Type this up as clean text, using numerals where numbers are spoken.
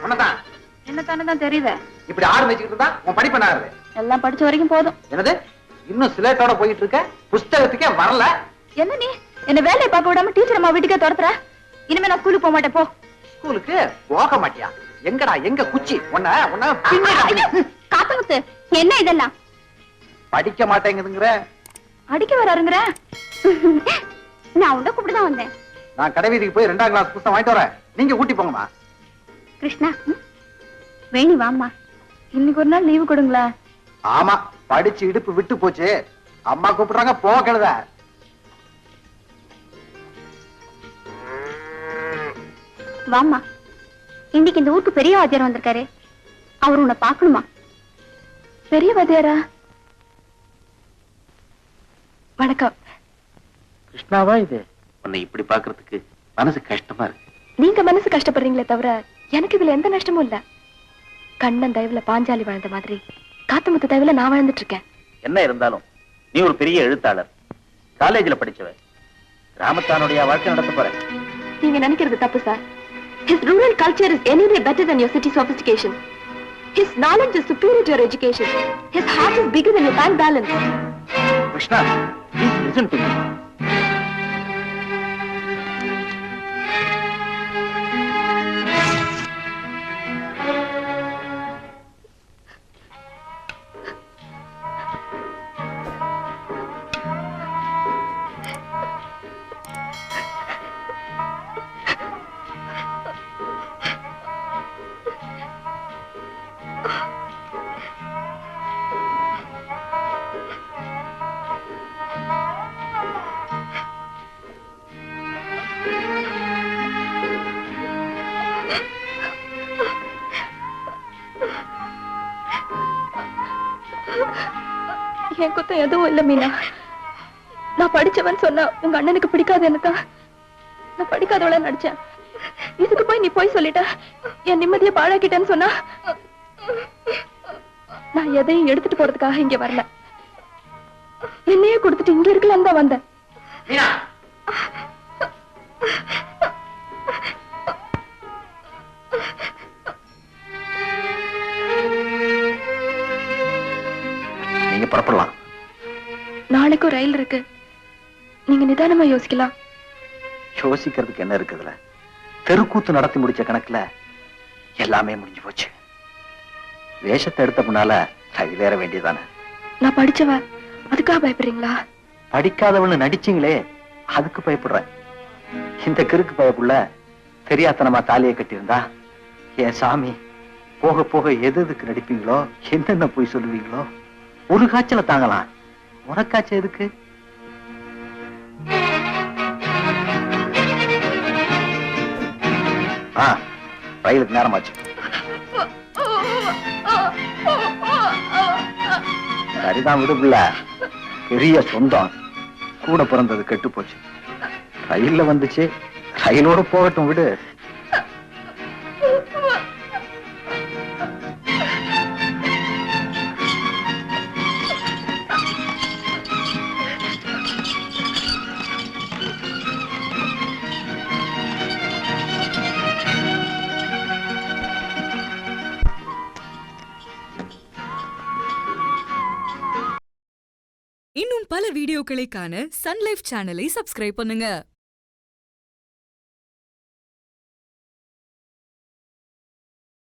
உன்னதான் என்ன தானதான் தெரியுது. இப்படி ஆடு வச்சுக்கிட்டு இருந்தா உன் படிப்பு என்ன ஆகுது? எல்லாம் படிச்ச வரைக்கும் போதும். என்னது இன்னும் சிலேட்டோட போயிட்டு இருக்க? புஸ்தகத்துக்கே வரல. என்ன நீ என்ன வேலையை பார்க்க விடாம டீச்சர் அம்மா வீட்டுக்கே துரத்துற? இனிமே நான் ஸ்கூலுக்கு போக மாட்டேன். போ. ஸ்கூலுக்கு போக மாட்டியா? எங்கடா எங்க குச்சி? உன்ன காத்தமுத்து என்ன இதெல்லாம்? படிக்க மாட்டேங்குதுங்கிற? அடிக்க வராருங்கிற? நான் உன்ன கூப்பிட்டுதான் வந்தேன். நான் கடை வீதிக்கு போய் 2ஆம் கிளாஸ் புத்தகம் வாங்கிட்டு வரேன். நீங்க கூட்டி போங்கம்மா. கிருஷ்ணா வேணி வாம்மா. இன்னைக்கு ஒரு நாள் லீவு கொடுங்களா? ஆமா, படிச்சு இடுப்பு விட்டு போச்சு. அம்மா கூப்பிடுறாங்க, போக கழுத. வாம்மா. இன்னைக்கு இந்த ஊருக்கு பெரிய வாத்தியார் வந்திருக்காரு. அவர் உன்னை பாக்கணுமா? பெரிய வாத்தியாரா? வணக்கம். கிருஷ்ணாவா இது? உன்னை இப்படி பாக்குறதுக்கு மனசு கஷ்டமா இருக்கு. நீங்க மனசு கஷ்டப்படுறீங்களே தவிர எனக்கு இதுல எந்த நஷ்டமும் இல்ல. கண்ணன் தயவுல பாஞ்சாலி வாழ்ந்த மாதிரி காத்தமுத்து தயவுல நான் வாழ்ந்துட்டு இருக்கேன். என்ன இருந்தாலும் நீ ஒரு பெரிய எழுத்தாளர், காலேஜ்ல படிச்சவ. கிராமத்தானுடைய வாழ்க்கை நடத்த போற. நீங்க நினைக்கிறது தப்பு sir. His rural culture is anyway better than your city sophistication. His knowledge is superior to your education. His heart is bigger than your bank balance. Krishna, please listen to me. என் குத்தம் எதுவும் இல்ல மீனா. நான் படிச்சவன் சொன்னா உங்க அண்ணனுக்கு பிடிக்காது. என்னதான் நான் படிக்காதவள நடிச்சேன். இதுக்கு போய் நீ போய் சொல்லிட்ட என் நிம்மதியை பாழாக்கிட்டேன்னு சொன்னா நான் எதையும் எடுத்துட்டு போறதுக்காக இங்க வரல. என்னையே கொடுத்துட்டு இங்க இருக்கலாம் தான் வந்தேன். நீங்க புறப்படலாம். நாளைக்கும் ரயில் இருக்கு. நீங்க நிதானமா யோசிக்கலாம். யோசிக்கிறதுக்கு என்ன இருக்குதுல? தெருக்கூத்து நடத்தி முடிச்ச கணக்குல எல்லாமே முடிஞ்சு போச்சு. வேஷத்தை எடுத்த முன்னால ரயில் ஏற வேண்டியதானே. நான் படிச்சவ, அதுக்காக பயப்படுறீங்களா? படிக்காதவன்னு நடிச்சீங்களே, அதுக்கு பயப்படுறேன். இந்த கிறுக்கு பயப்புள்ள தெரியாதனமா தாலியை கட்டியிருந்தா என் சாமி போக போக எதுக்கு நடிப்பீங்களோ, என்னென்ன போய் சொல்லுவீங்களோ. ஒரு காய்ச்சல தாங்கலாம், உனக்காய்ச்சல் எதுக்கு? ரயிலுக்கு நேரமாச்சு. சரிதான் விடுப்புல, பெரிய சொந்தம். கூட பிறந்தது கெட்டு போச்சு. ரயில்ல வந்துச்சு, ரயிலோட போகட்டும் விடு. இன்னும் பல வீடியோக்களை காண சன் லைஃப் சேனலை சப்ஸ்கிரைப் பண்ணுங்க.